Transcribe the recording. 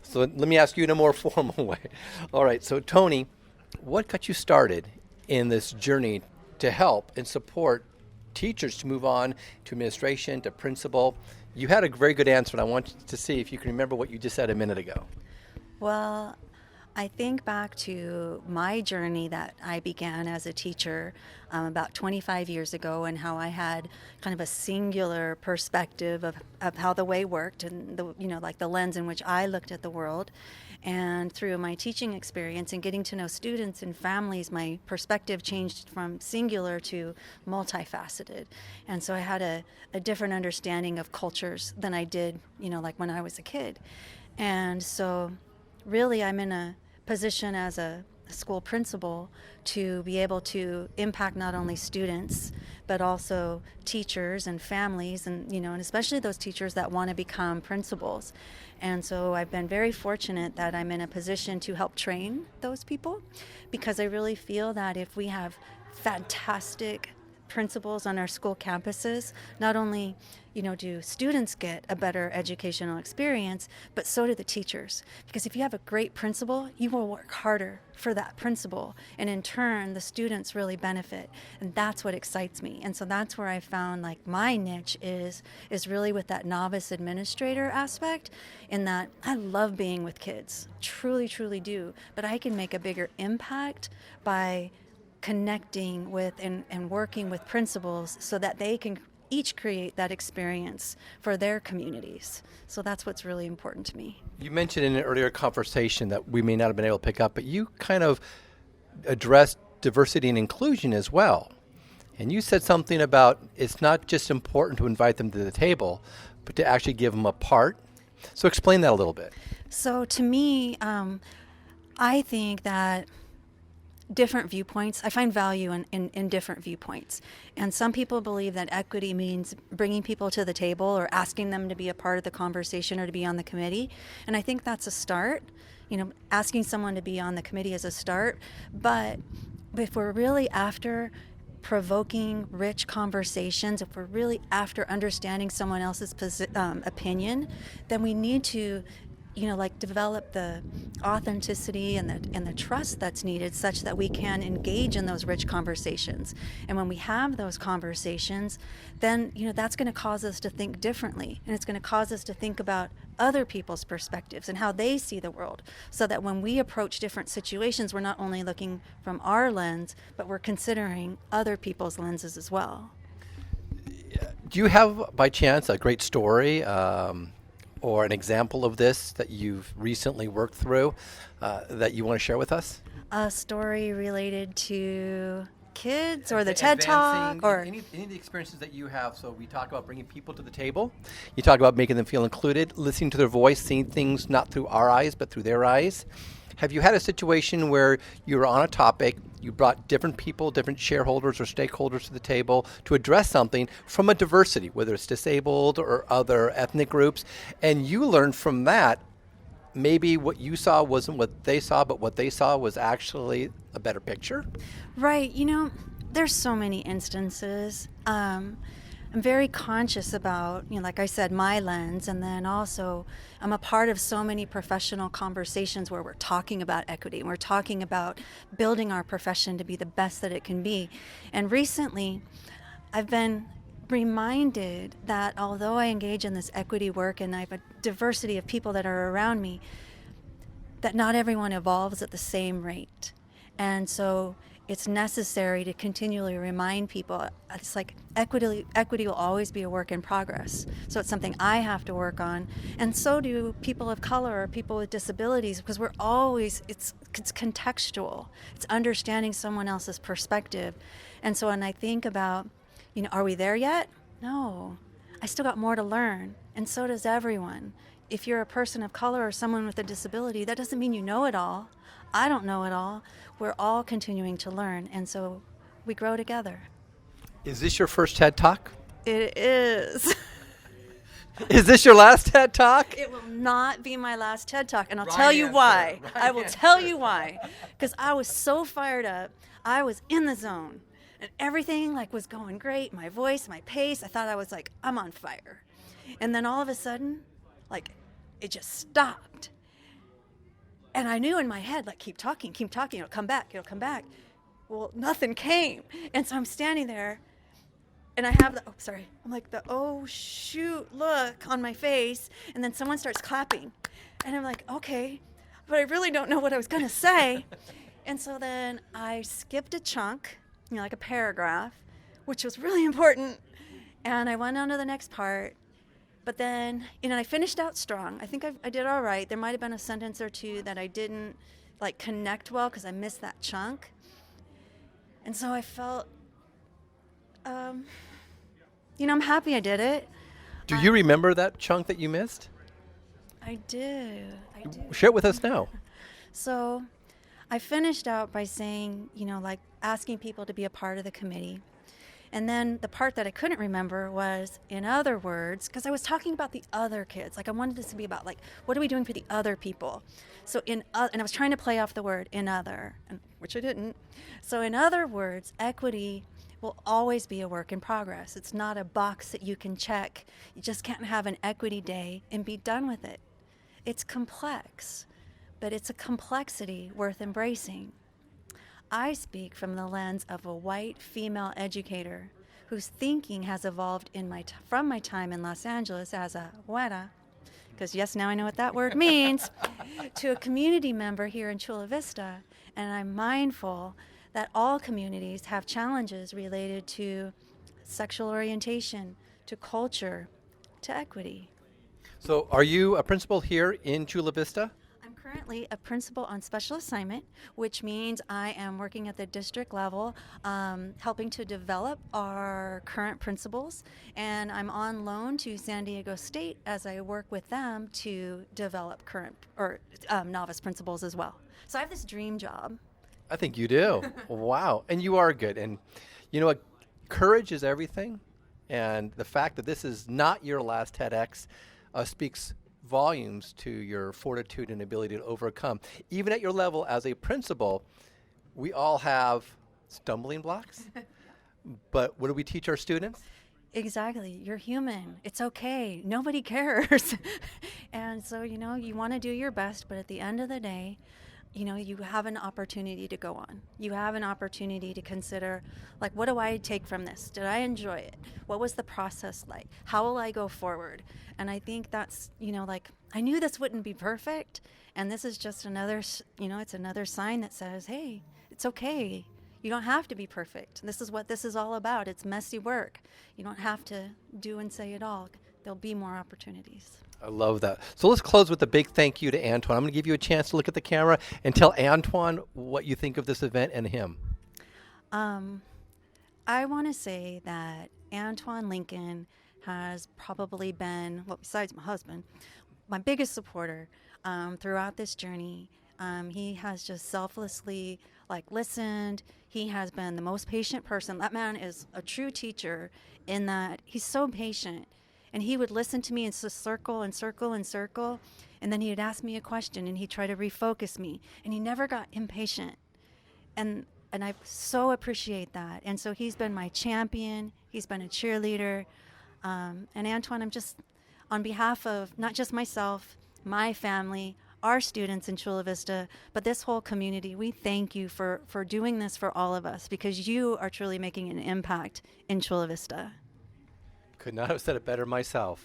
So let me ask you in a more formal way. All right, so Toni, what got you started in this journey to help and support teachers to move on to administration, to principal? You had a very good answer, and I want to see if you can remember what you just said a minute ago. Well, I think back to my journey that I began as a teacher about 25 years ago, and how I had kind of a singular perspective of how the way worked, and like the lens in which I looked at the world. And through my teaching experience and getting to know students and families, my perspective changed from singular to multifaceted. And so I had a different understanding of cultures than I did, like when I was a kid. And so really, I'm in a position as a school principal to be able to impact not only students, but also teachers and families, and and especially those teachers that want to become principals. And so I've been very fortunate that I'm in a position to help train those people, because I really feel that if we have fantastic principals on our school campuses, not only do students get a better educational experience, but so do the teachers. Because if you have a great principal, you will work harder for that principal, and in turn the students really benefit. And that's what excites me. And so that's where I found like my niche is really with that novice administrator aspect, in that I love being with kids, truly do, but I can make a bigger impact by connecting with and working with principals so that they can each create that experience for their communities. So that's what's really important to me. You mentioned in an earlier conversation that we may not have been able to pick up, but you kind of addressed diversity and inclusion as well. And you said something about it's not just important to invite them to the table, but to actually give them a part. So explain that a little bit. So to me, I think that different viewpoints, I find value in different viewpoints. And some people believe that equity means bringing people to the table or asking them to be a part of the conversation or to be on the committee. And I think that's a start. Asking someone to be on the committee is a start. But if we're really after provoking rich conversations, if we're really after understanding someone else's opinion, then we need to develop the authenticity and the trust that's needed, such that we can engage in those rich conversations. And when we have those conversations, then that's going to cause us to think differently, and it's going to cause us to think about other people's perspectives and how they see the world, so that when we approach different situations, we're not only looking from our lens, but we're considering other people's lenses as well. Do you have, by chance, a great story or an example of this that you've recently worked through that you want to share with us? A story related to kids or the TED Talk, or any of the experiences that you have. So we talk about bringing people to the table. You talk about making them feel included, listening to their voice, seeing things not through our eyes but through their eyes. Have you had a situation where you were on a topic, you brought different people, different shareholders or stakeholders to the table to address something from a diversity, whether it's disabled or other ethnic groups, and you learned from that maybe what you saw wasn't what they saw, but what they saw was actually a better picture? Right. There's so many instances. I'm very conscious about, like I said, my lens, and then also I'm a part of so many professional conversations where we're talking about equity, and we're talking about building our profession to be the best that it can be. And recently, I've been reminded that although I engage in this equity work and I have a diversity of people that are around me, that not everyone evolves at the same rate. And so it's necessary to continually remind people. It's like equity will always be a work in progress. So it's something I have to work on, and so do people of color or people with disabilities, because we're always, it's contextual. It's understanding someone else's perspective. And so when I think about, are we there yet? No. I still got more to learn, and so does everyone. If you're a person of color or someone with a disability, that doesn't mean you know it all. I don't know it all. We're all continuing to learn, and so we grow together. Is this your first TED Talk? It is. Is this your last TED Talk? It will not be my last TED Talk, and I'll Right tell you answer. why. Right I will answer. tell you why. Because I was so fired up. I was in the zone, and everything was going great. My voice, my pace. I thought I was I'm on fire. And then all of a sudden, it just stopped. And I knew in my head, like, keep talking, it'll come back, it'll come back. Well, nothing came. And so I'm standing there, and I have I'm like oh shoot, look on my face. And then someone starts clapping. And I'm like, okay, but I really don't know what I was going to say. And so then I skipped a chunk, like a paragraph, which was really important. And I went on to the next part. But then, I finished out strong. I think I did all right. There might have been a sentence or two that I didn't connect well because I missed that chunk. And so I felt, I'm happy I did it. Do you remember that chunk that you missed? I do. Share it with us now. So I finished out by saying, asking people to be a part of the committee. And then the part that I couldn't remember was, in other words, because I was talking about the other kids. I wanted this to be about, what are we doing for the other people? So and I was trying to play off the word in other, which I didn't. So in other words, equity will always be a work in progress. It's not a box that you can check. You just can't have an equity day and be done with it. It's complex, but it's a complexity worth embracing. I speak from the lens of a white female educator whose thinking has evolved from my time in Los Angeles as a güera, because yes, now I know what that word means, to a community member here in Chula Vista, and I'm mindful that all communities have challenges related to sexual orientation, to culture, to equity. So are you a principal here in Chula Vista? I'm currently a principal on special assignment, which means I am working at the district level, helping to develop our current principals, and I'm on loan to San Diego State as I work with them to develop current or novice principals as well. So I have this dream job. I think you do. Wow. And you are good. And you know what? Courage is everything. And the fact that this is not your last TEDx speaks volumes to your fortitude and ability to overcome. Even at your level as a principal, we all have stumbling blocks. But what do we teach our students? Exactly. You're human. It's okay. Nobody cares. And so, you want to do your best, but at the end of the day, you have an opportunity to go on. You have an opportunity to consider, what do I take from this? Did I enjoy it? What was the process like? How will I go forward? And I think that's, I knew this wouldn't be perfect. And this is just another, it's another sign that says, hey, it's okay. You don't have to be perfect. This is what this is all about. It's messy work. You don't have to do and say it all. There'll be more opportunities. I love that. So let's close with a big thank you to Antoine. I'm going to give you a chance to look at the camera and tell Antoine what you think of this event and him. I want to say that Antoine Lincoln has probably been, besides my husband, my biggest supporter throughout this journey. He has just selflessly listened. He has been the most patient person. That man is a true teacher in that he's so patient. And he would listen to me and just circle and circle and circle. And then he would ask me a question and he'd try to refocus me. And he never got impatient. And I so appreciate that. And so he's been my champion. He's been a cheerleader. And Antoine, I'm just, on behalf of not just myself, my family, our students in Chula Vista, but this whole community, we thank you for doing this for all of us because you are truly making an impact in Chula Vista. Could not have said it better myself.